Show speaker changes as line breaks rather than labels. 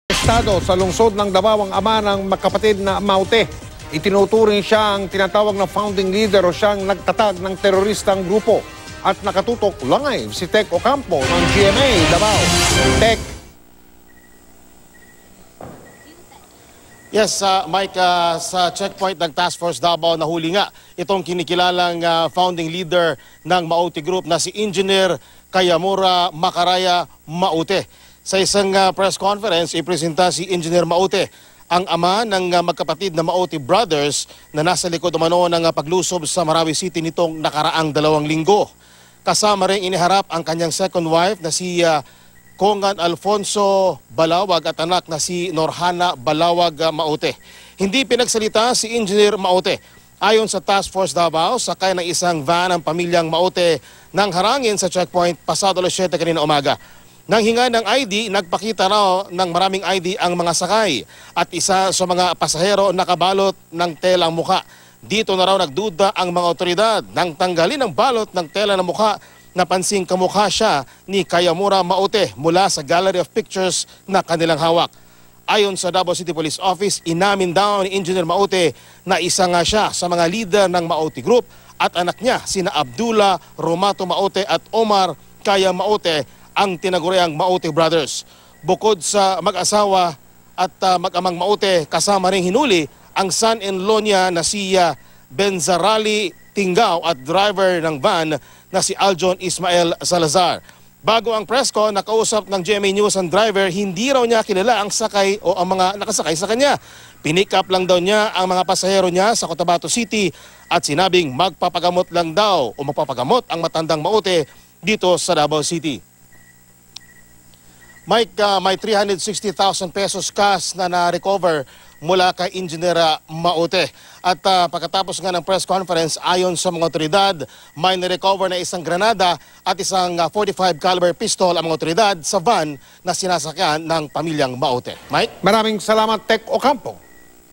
Estado sa lungsod ng Davao ang ama ng magkapatid na Maute. Itinuturing siya ang tinatawag na founding leader o siyang nagtatag ng teroristang grupo. At nakatutok live si Tech Ocampo ng GMA Davao. Tech.
Yes, Mike, sa checkpoint ng Task Force Davao, nahuli nga itong kinikilalang founding leader ng Maute Group na si Engineer Kayamura Makaraya Maute. Sa isang press conference, ipresenta si Engineer Maute, ang ama ng magkapatid na Maute Brothers na nasa likod umano ng paglusob sa Marawi City nitong nakaraang 2 linggo. Kasama rin iniharap ang kanyang second wife na si Kongan Alfonso Balawag at anak na si Norhana Balawag Maute. Hindi pinagsalita si Engineer Maute. Ayon sa Task Force Davao, sakay ng isang van ang pamilyang Maute nang harangin sa checkpoint pasado 7 kanina umaga. Nang hinga ng ID, nagpakita raw ng maraming ID ang mga sakay at isa sa mga pasahero nakabalot ng telang mukha. Dito na raw nagduda ang mga otoridad nang tanggalin ang balot ng tela ng mukha. Napansing kamukha siya ni Kayamura Maute mula sa gallery of pictures na kanilang hawak. Ayon sa Davao City Police Office, inamin daw ni Engineer Maute na isa nga siya sa mga leader ng Maute Group at anak niya sina Abdullah Romato Maute at Omar Kaya Maute ang tinaguriang Maute Brothers. Bukod sa mag-asawa at mag-amang Maute, kasama rin hinuli ang son-in-law niya na si Benzarali Tingao at driver ng van na si Aljon Ismael Salazar. Bago ang press con, nakausap ng GMA News ang driver, hindi raw niya kilala ang sakay o ang mga nakasakay sa kanya. Pinick up lang daw niya ang mga pasahero niya sa Cotabato City at sinabing magpapagamot lang daw o magpapagamot ang matandang Maute dito sa Davao City. Mike, may 360,000 pesos cash na na-recover mula kay Engineer Maute. At pagkatapos nga ng press conference, ayon sa mga otoridad, may na-recover na isang granada at isang 45 caliber pistol ang mga otoridad sa van na sinasakyan ng pamilyang Maute. Mike?
Maraming salamat, Tech Ocampo.